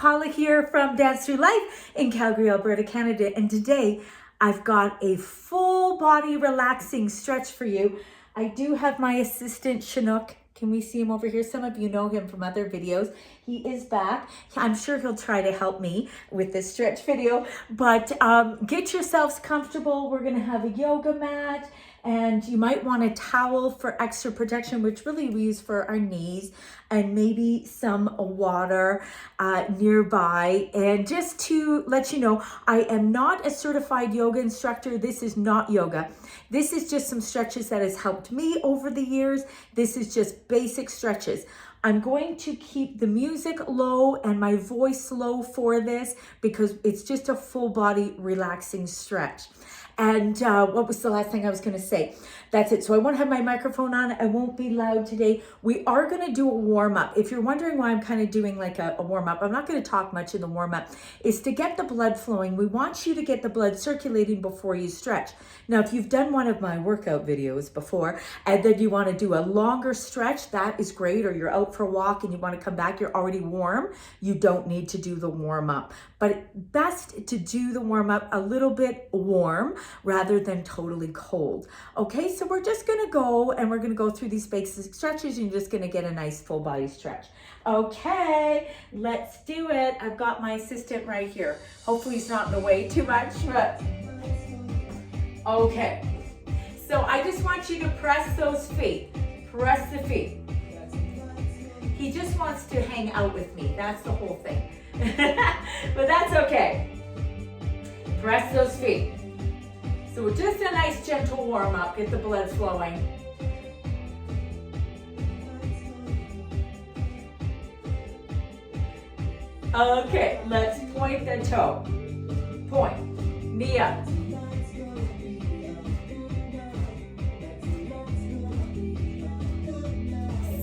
Paula here from Dance Through Life in Calgary, Alberta, Canada. And today I've got a full body relaxing stretch for you. I do have my assistant Chinook. Can we see him over here? Some of you know him from other videos. He is back. I'm sure he'll try to help me with this stretch video, but get yourselves comfortable. We're gonna have a yoga mat, and you might want a towel for extra protection, which really we use for our knees, and maybe some water nearby. And just to let you know, I am not a certified yoga instructor. This is not yoga. This is just some stretches that has helped me over the years. This is just basic stretches. I'm going to keep the music low and my voice low for this because it's just a full body relaxing stretch. And what was the last thing I was going to say? That's it. So I won't have my microphone on. I won't be loud today. We are going to do a warm up. If you're wondering why I'm kind of doing like a warm up, I'm not going to talk much in the warm up. It's to get the blood flowing. We want you to get the blood circulating before you stretch. Now, if you've done one of my workout videos before and then you want to do a longer stretch, that is great. Or you're out for a walk and you want to come back, you're already warm. You don't need to do the warm up. But best to do the warm up a little bit warm rather than totally cold. Okay, so we're just gonna go and we're gonna go through these basic stretches and you're just gonna get a nice full body stretch. Okay, let's do it. I've got my assistant right here. Hopefully he's not in the way too much, but okay. So I just want you to press those feet. Press the feet. He just wants to hang out with me. That's the whole thing. But that's okay. Press those feet. So just a nice gentle warm up, get the blood flowing. Okay, let's point the toe. Point, knee up.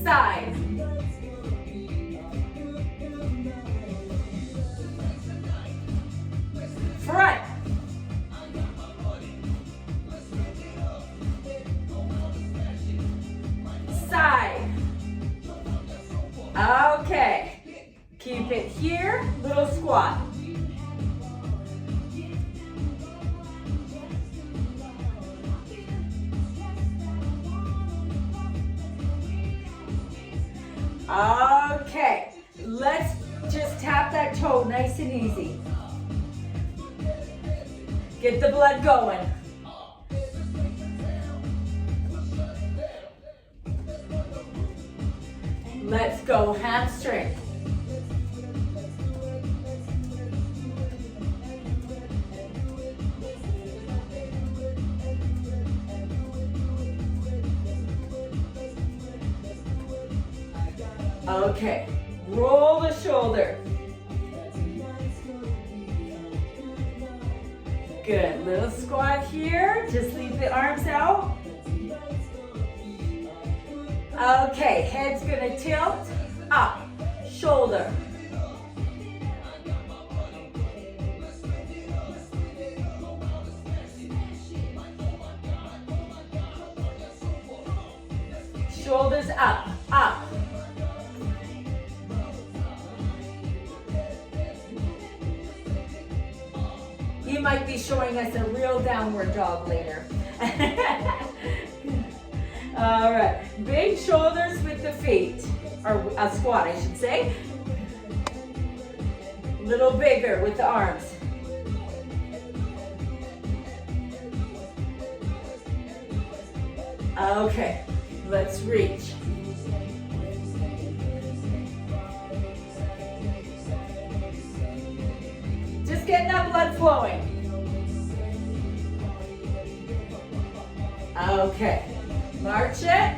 Side. Front. Side. Okay. Keep it here. Little squat. Okay. Let's just tap that toe nice and easy. Get the blood going. Let's go hamstring. Okay, roll the shoulder. Good, little squat here. Just leave the arms out. Okay, head's gonna tilt up, shoulder. Shoulders up, up. You might be showing us a real downward dog later. All right, big shoulders with the feet, or a squat, I should say. Little bigger with the arms. Okay, let's reach. Just getting that blood flowing. Okay. March it.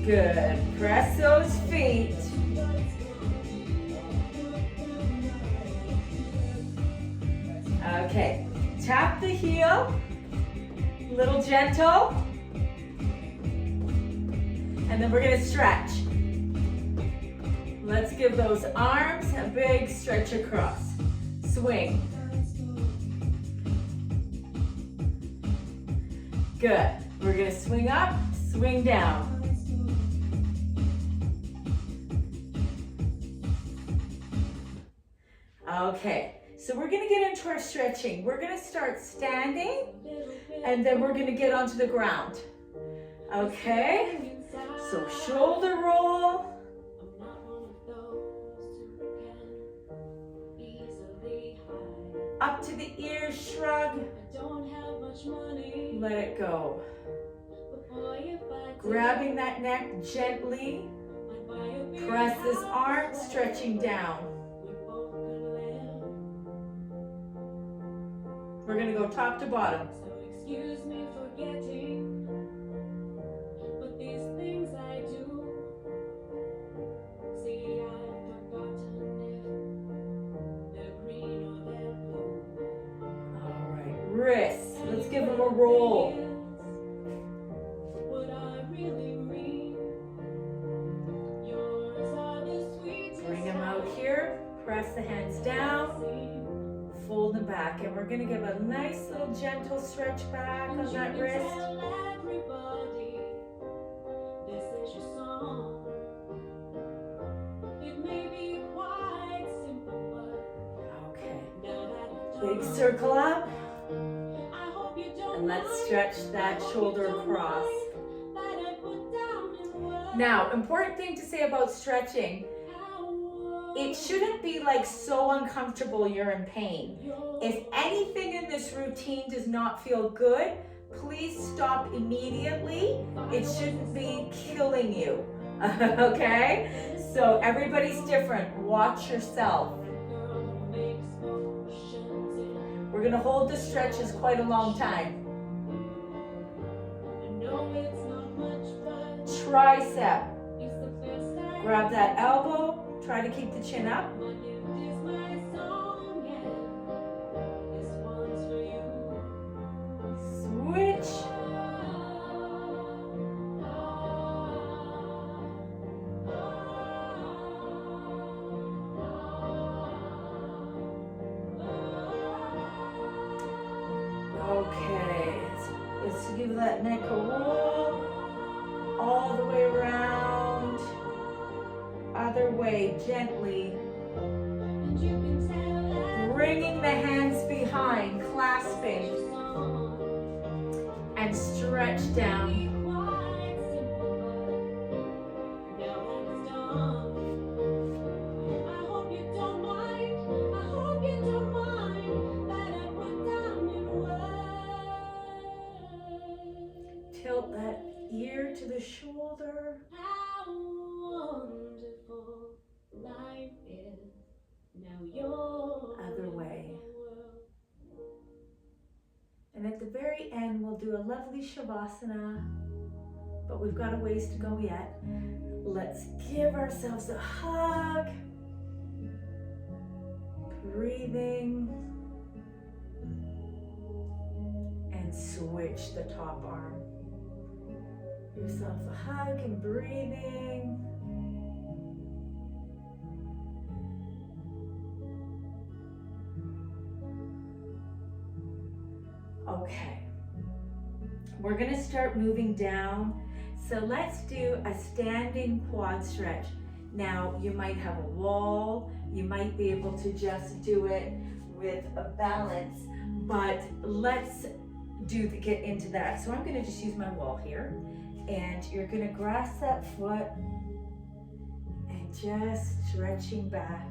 Good. Press those feet. Okay. Tap the heel. Little gentle. And then we're going to stretch. Let's give those arms a big stretch across. Swing. Good. We're going to swing up, Swing down. Okay, so we're gonna get into our stretching. We're gonna start standing and then we're gonna get onto the ground. Okay, so shoulder roll. Up to the ears, shrug. Let it go. Grabbing that neck gently. Press this arm, stretching down. We're going to go top to bottom. Excuse me for getting, but these things I do. See, I've forgotten if they're green or they're blue. All right, wrists. Let's give them a roll. Bring them out here. Press the hands down. Fold them back, and we're going to give a nice little gentle stretch back on that wrist. Okay. Big circle up. And let's stretch that shoulder across. Now, important thing to say about stretching, it shouldn't be like so uncomfortable you're in pain. If anything in this routine does not feel good, please stop immediately. It shouldn't be killing you, okay? So everybody's different. Watch yourself. We're gonna hold the stretches quite a long time. Tricep. Grab that elbow. Try to keep the chin up. Switch. Okay, let's give that neck a roll. All the way around. Other way, gently. Bringing the hands behind, clasping. And stretch down. Tilt that ear to the shoulder. How wonderful life is. Now you're other way. And at the very end, we'll do a lovely Savasana, but we've got a ways to go yet. Let's give ourselves a hug. Breathing. And switch the top arm. Give yourself a hug and breathing. Okay, we're gonna start moving down. So let's do a standing quad stretch. Now you might have a wall, you might be able to just do it with a balance, but let's get into that. So I'm gonna just use my wall here, and you're gonna grasp that foot and just stretching back.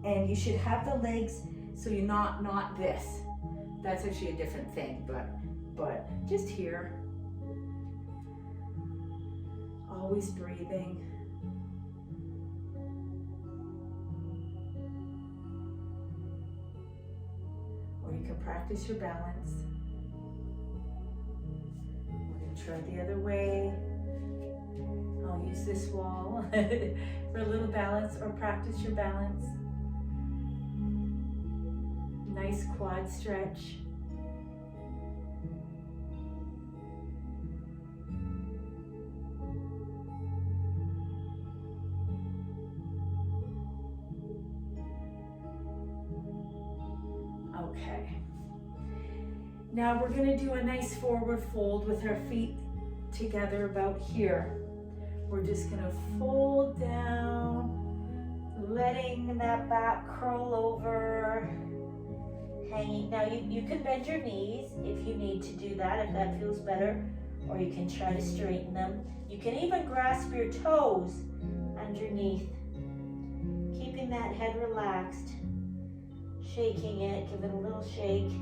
And you should have the legs so you're not this. That's actually a different thing, but just here. Always breathing. Or you can practice your balance. We're going to try the other way. I'll use this wall for a little balance, or practice your balance. Nice quad stretch. Okay. Now we're going to do a nice forward fold with our feet together about here. We're just gonna fold down, letting that back curl over, hanging. Now you can bend your knees if you need to do that, if that feels better, or you can try to straighten them. You can even grasp your toes underneath, keeping that head relaxed, shaking it, give it a little shake,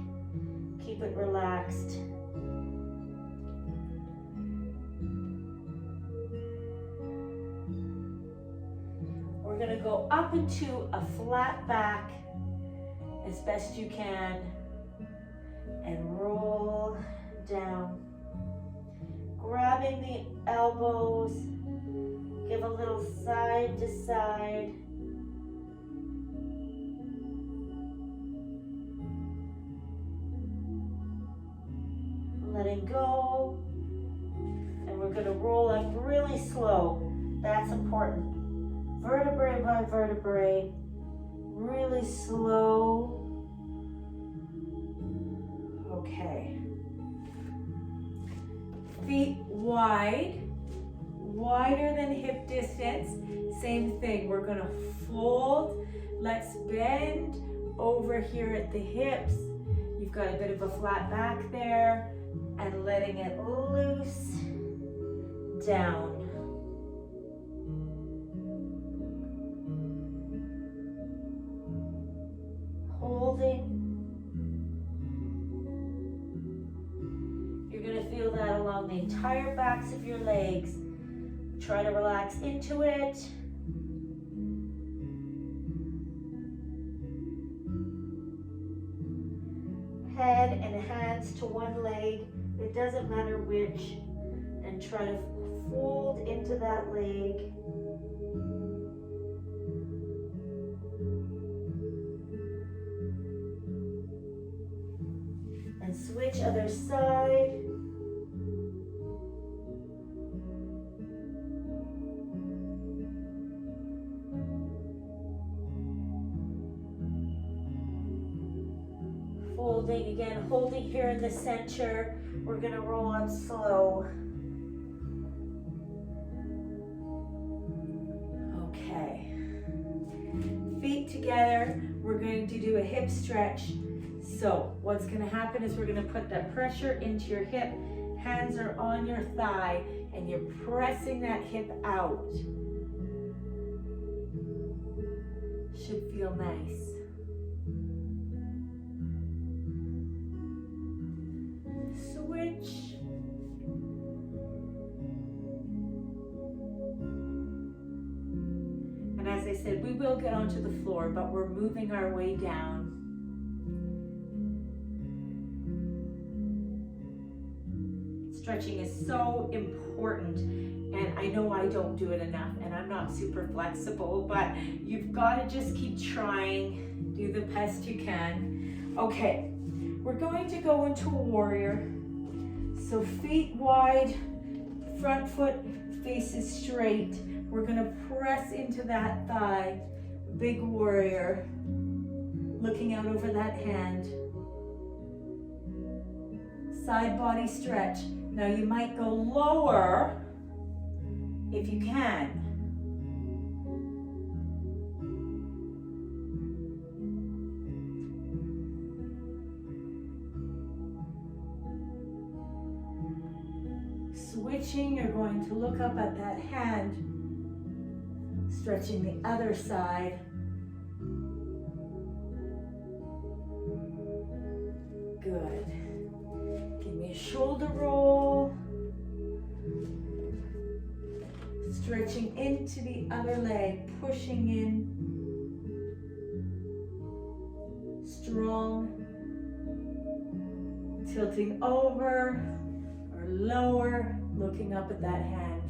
keep it relaxed. We're gonna go up into a flat back as best you can and roll down. Grabbing the elbows, give a little side to side. Letting go, and we're going to roll up really slow. That's important. Vertebrae by vertebrae, really slow. Okay. Feet wide, wider than hip distance. Same thing, we're going to fold. Let's bend over here at the hips. You've got a bit of a flat back there, and letting it loose down. Holding. You're going to feel that along the entire backs of your legs. Try to relax into it. Head and hands to one leg, it doesn't matter which, and try to fold into that leg. And switch other side. Folding again, holding here in the center. We're going to roll up slow. Okay. Feet together. We're going to do a hip stretch. So what's going to happen is we're going to put that pressure into your hip. Hands are on your thigh, and you're pressing that hip out. Should feel nice. Switch. And as I said, we will get onto the floor, but we're moving our way down. Stretching is so important, and I know I don't do it enough, and I'm not super flexible, but you've got to just keep trying, do the best you can. Okay, we're going to go into a warrior. So feet wide, front foot faces straight. We're going to press into that thigh, big warrior, looking out over that hand. Side body stretch. Now you might go lower if you can. Switching, you're going to look up at that hand, stretching the other side. Good. Give me a shoulder roll. Stretching into the other leg, pushing in. Strong. Tilting over or lower, looking up at that hand.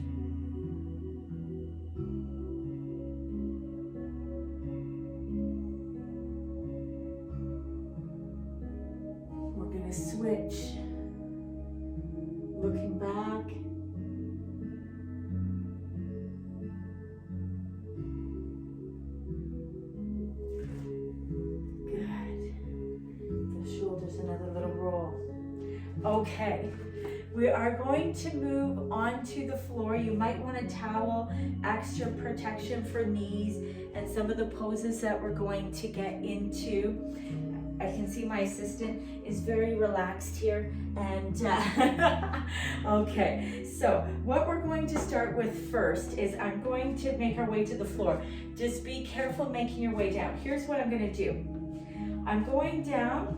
We're going to switch. Looking back. Good. The shoulders, another little roll. Okay. We are going to move onto the floor. You might want a towel, extra protection for knees, and some of the poses that we're going to get into. I can see my assistant is very relaxed here. And okay, so what we're going to start with first is I'm going to make our way to the floor. Just be careful making your way down. Here's what I'm going to do. I'm going down,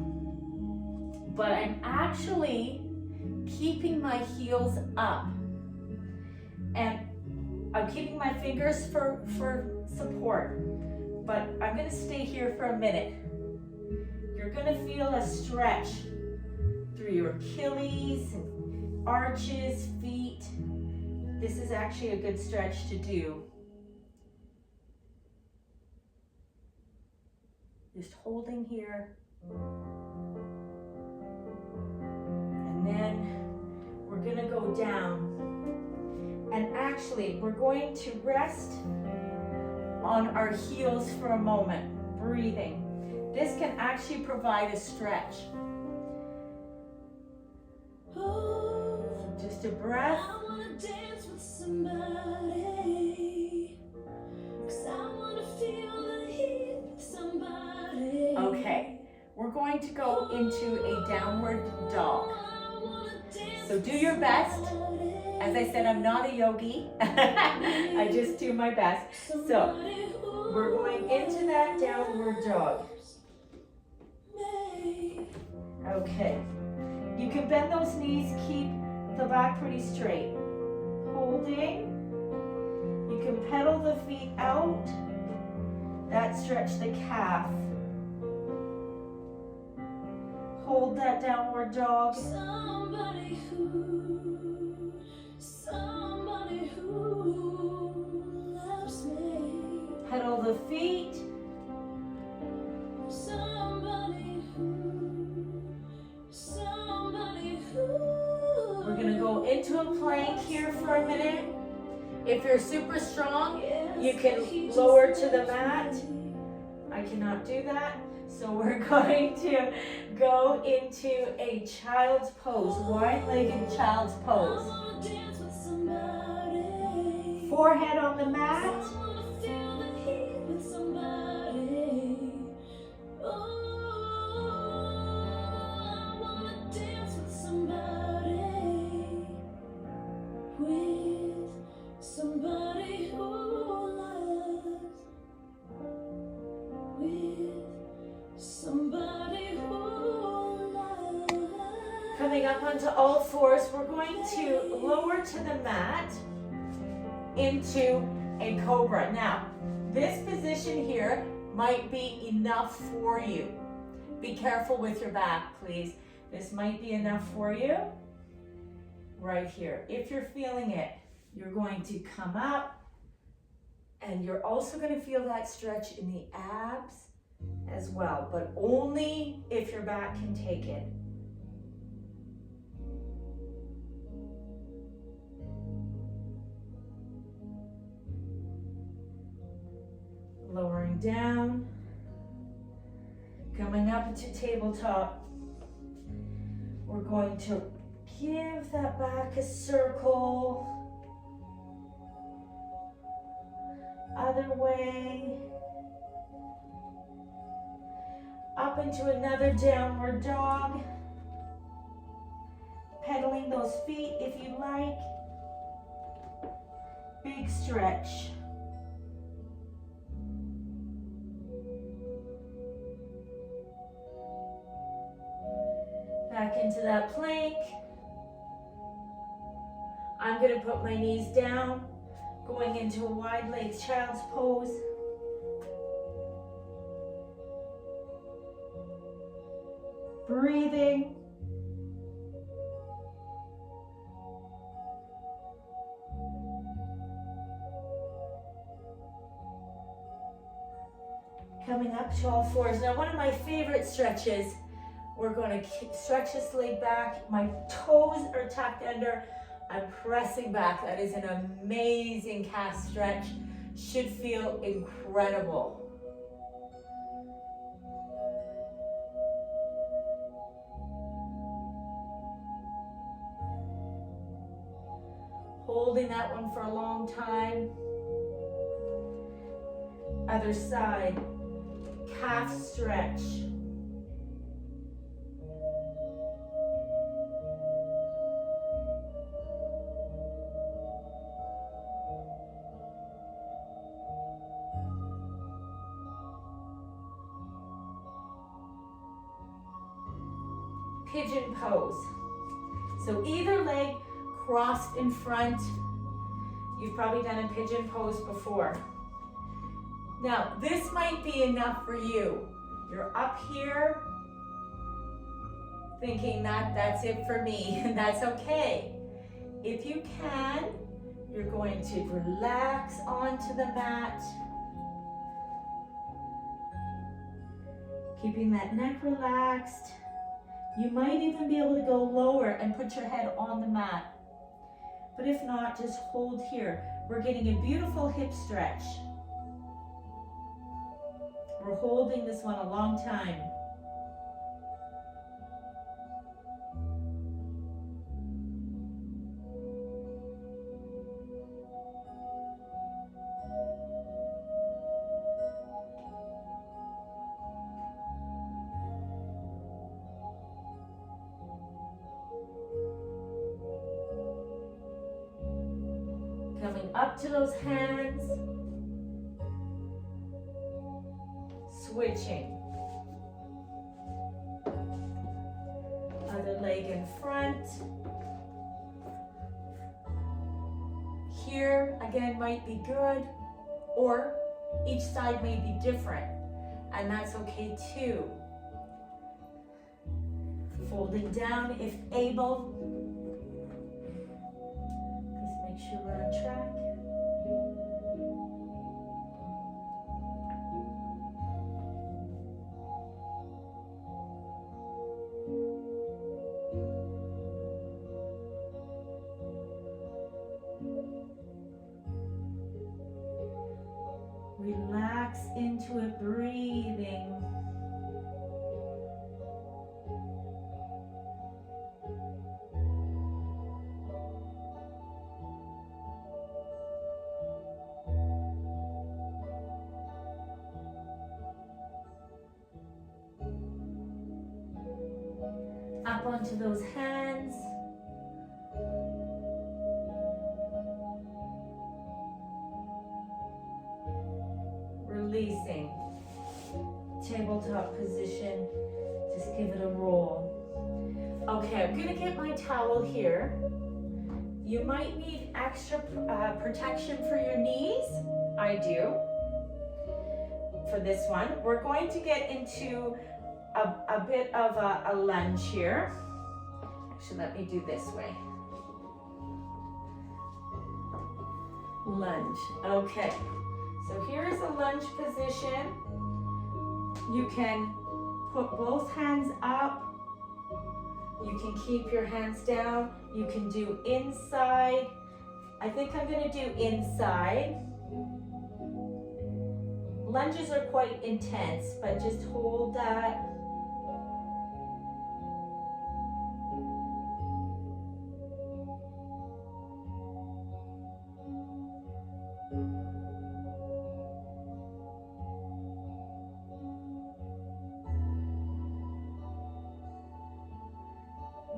but I'm actually keeping my heels up. And I'm keeping my fingers for support, but I'm going to stay here for a minute. You're going to feel a stretch through your Achilles, and arches, feet. This is actually a good stretch to do. Just holding here. And then we're going to go down. And actually, we're going to rest on our heels for a moment, breathing. This can actually provide a stretch. Just a breath. I wanna dance with somebody, 'cause I wanna feel the heat with somebody. Okay, we're going to go into a downward dog. So do your best. As I said, I'm not a yogi. I just do my best. So we're going into that downward dog. Okay. You can bend those knees, keep the back pretty straight. Holding. You can pedal the feet out. That stretch the calf. Hold that downward dog. Somebody who loves me. Pedal the feet. We're going to go into a plank here for a minute. If you're super strong, you can lower to the mat. I cannot do that. So we're going to go into a child's pose, wide-legged child's pose. Forehead on the mat. Coming up onto all fours, we're going to lower to the mat into a Cobra. Now, this position here might be enough for you. Be careful with your back, please. This might be enough for you right here. If you're feeling it, you're going to come up, and you're also going to feel that stretch in the abs as well, but only if your back can take it. Lowering down, coming up into tabletop. We're going to give that back a circle. Other way. Up into another downward dog. Pedaling those feet if you like. Big stretch. Back into that plank. I'm going to put my knees down, going into a wide-legged child's pose. Breathing. Coming up to all fours. Now, one of my favorite stretches, we're going to stretch this leg back. My toes are tucked under. I'm pressing back. That is an amazing calf stretch. Should feel incredible. that one for a long time. Other side, calf stretch. Pigeon pose. So either leg crossed in front. You've probably done a pigeon pose before. Now, this might be enough for you. You're up here thinking that's it for me, and that's okay. If you can, you're going to relax onto the mat. Keeping that neck relaxed. You might even be able to go lower and put your head on the mat. But if not, just hold here. We're getting a beautiful hip stretch. We're holding this one a long time. Coming up to those hands. Switching. Other leg in front. Here, again, might be good, or each side may be different, and that's okay too. Folding down if able. Make sure we're on track. Relax into it, breathing. Up onto those hands. Releasing. Tabletop position. Just give it a roll. Okay, I'm gonna get my towel here. You might need extra protection for your knees. I do. For this one, we're going to get into a bit of a lunge here. Actually, let me do this way. Lunge. Okay. So here's a lunge position. You can put both hands up. You can keep your hands down. You can do inside. I think I'm going to do inside. Lunges are quite intense, but just hold that.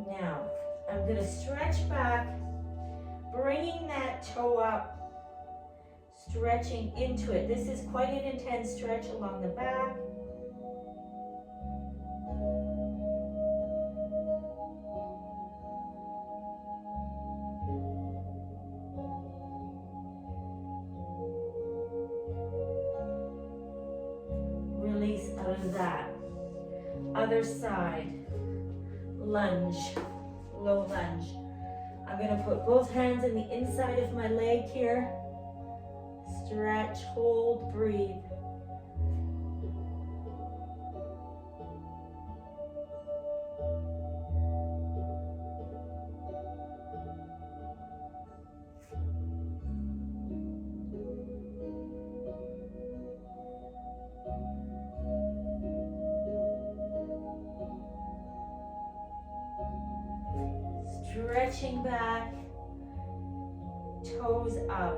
Now, I'm going to stretch back, bringing that toe up, stretching into it. This is quite an intense stretch along the back. Release out of that. Other side. Lunge, low lunge. I'm going to put both hands in the inside of my leg here. Stretch, hold, breathe. Stretching back, toes up.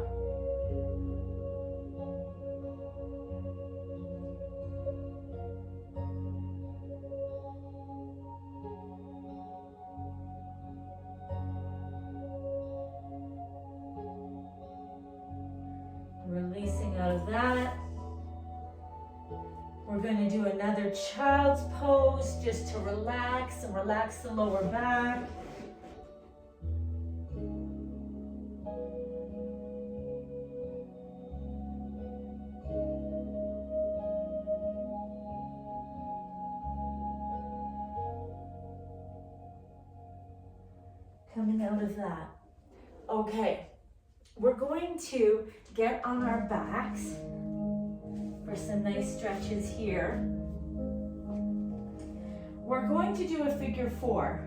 Releasing out of that. We're going to do another child's pose just to relax and relax the lower back. Coming out of that. Okay, we're going to get on our backs for some nice stretches here. We're going to do a figure four.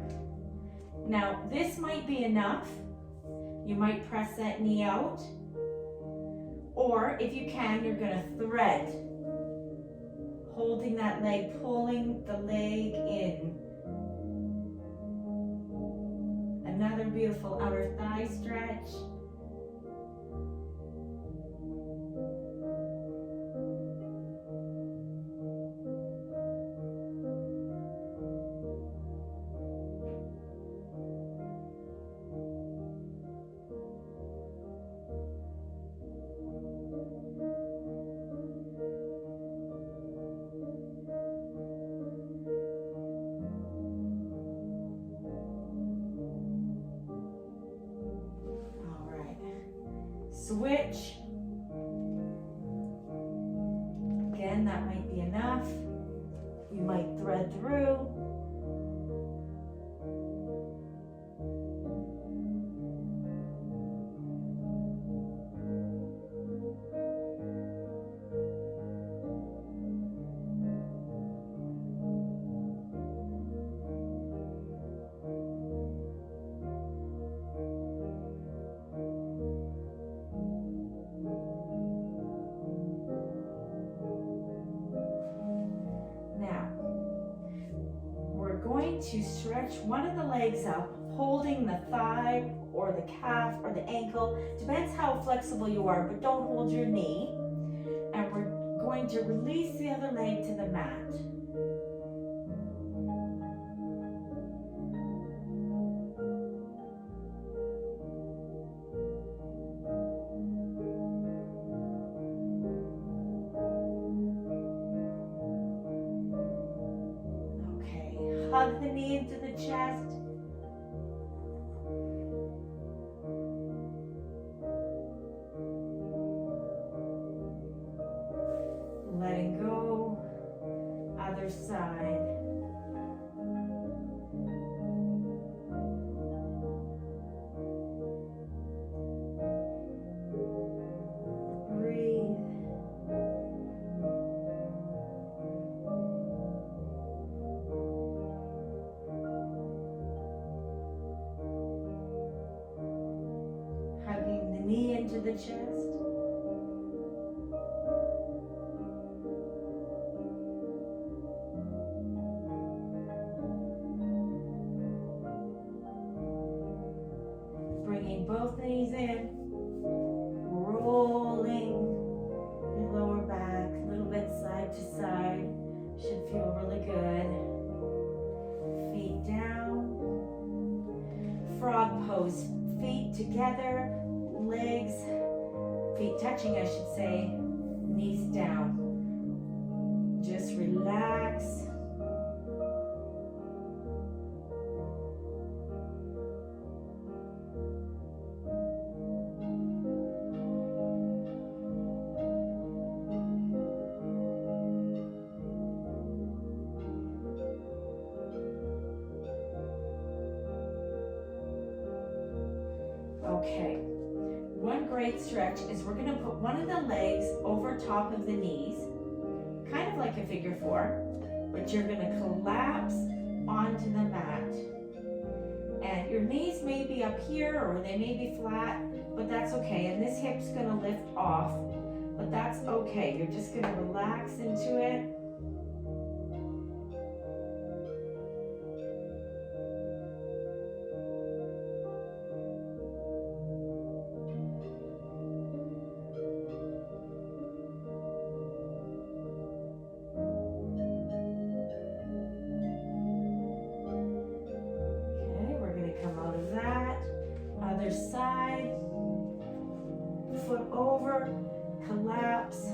Now, this might be enough. You might press that knee out, or if you can, you're going to thread, holding that leg, pulling the leg in. Another beautiful outer thigh stretch. Switch. Again, that might be enough. You might thread through. To stretch one of the legs up, holding the thigh or the calf or the ankle, depends how flexible you are, but don't hold your knee. And we're going to release the other leg to the mat. Hug the knee into the chest. Letting go. Other side. Into the chest. Bringing both knees in, rolling the lower back, a little bit side to side. Should feel really good. Feet down. Frog pose, feet together. Legs, feet touching, I should say, knees down. Just relax. Okay. One great stretch is we're going to put one of the legs over top of the knees, kind of like a figure four, but you're going to collapse onto the mat. And your knees may be up here or they may be flat, but that's okay. And this hip's going to lift off, but that's okay. You're just going to relax into it. foot over, collapse.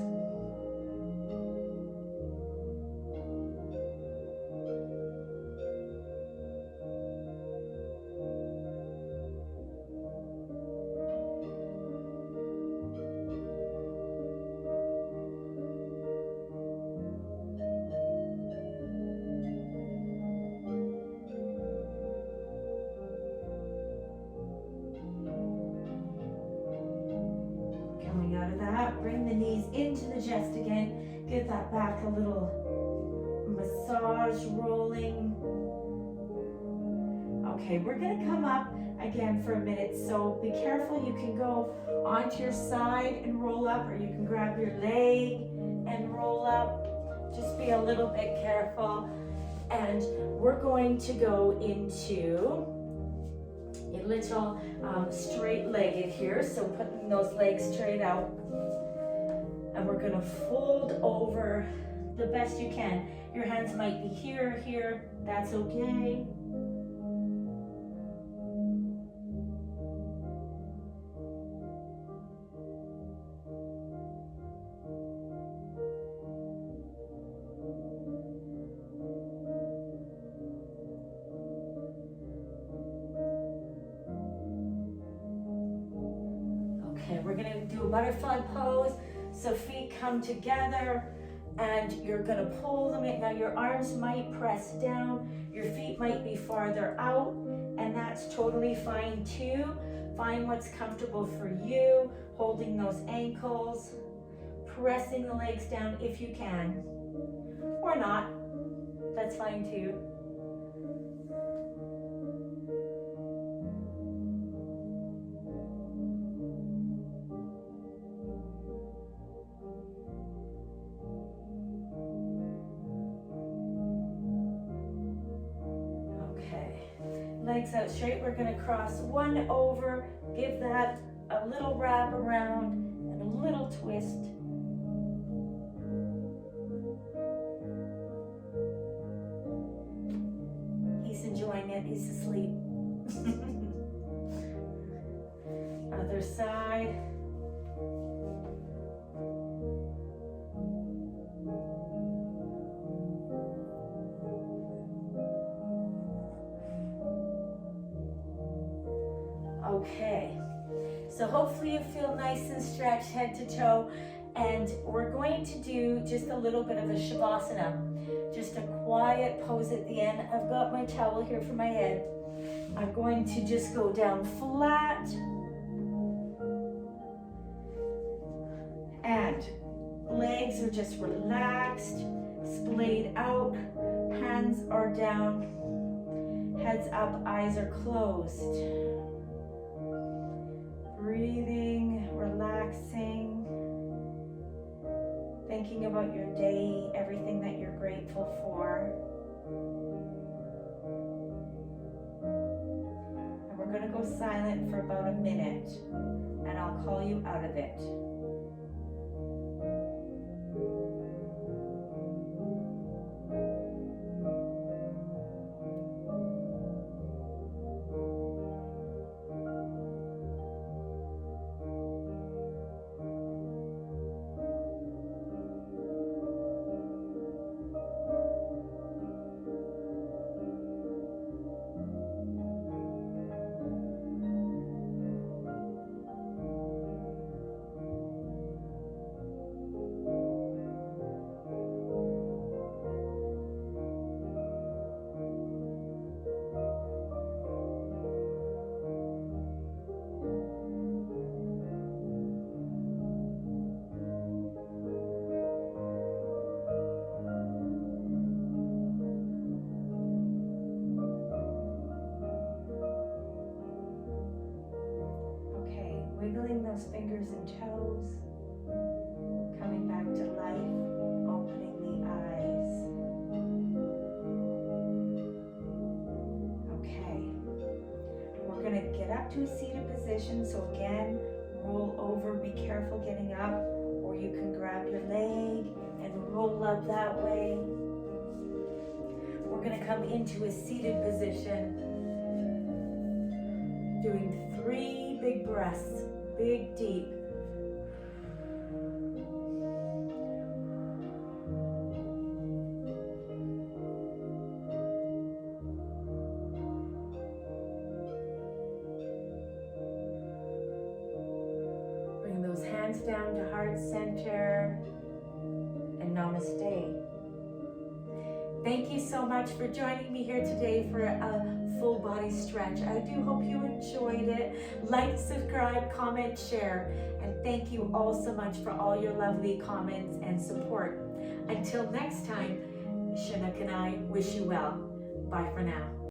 Coming out of that, bring the knees into the chest again. Give that back a little massage, rolling. Okay, we're gonna come up again for a minute, so be careful. You can go onto your side and roll up, or you can grab your leg and roll up. Just be a little bit careful. And we're going to go into a little straight-legged here, so putting those legs straight out. And we're gonna fold over the best you can. Your hands might be here or here, that's okay. Okay, we're gonna do a butterfly pose. So feet come together and you're gonna pull them in. Now your arms might press down, your feet might be farther out, and that's totally fine too. Find what's comfortable for you, holding those ankles, pressing the legs down if you can, or not, that's fine too. Legs out straight. We're going to cross one over, give that a little wrap around and a little twist. He's enjoying it, he's asleep. Other side. Okay, so hopefully you feel nice and stretched head to toe, and we're going to do just a little bit of a Savasana, just a quiet pose at the end. I've got my towel here for my head. I'm going to just go down flat and legs are just relaxed, splayed out, hands are down, heads up, eyes are closed. Breathing, relaxing, thinking about your day, everything that you're grateful for. And we're going to go silent for about a minute, and I'll call you out of it. Wiggling those fingers and toes, coming back to life, opening the eyes. Okay, we're going to get up to a seated position. So again, roll over, be careful getting up, or you can grab your leg and roll up that way. We're going to come into a seated position, doing 3 big breaths. Big, deep. hands down to heart center, and namaste. Thank you so much for joining me here today for a full body stretch. I do hope you enjoyed it. Like, subscribe, comment, share, and thank you all so much for all your lovely comments and support. Until next time, Chinook and I wish you well. Bye for now.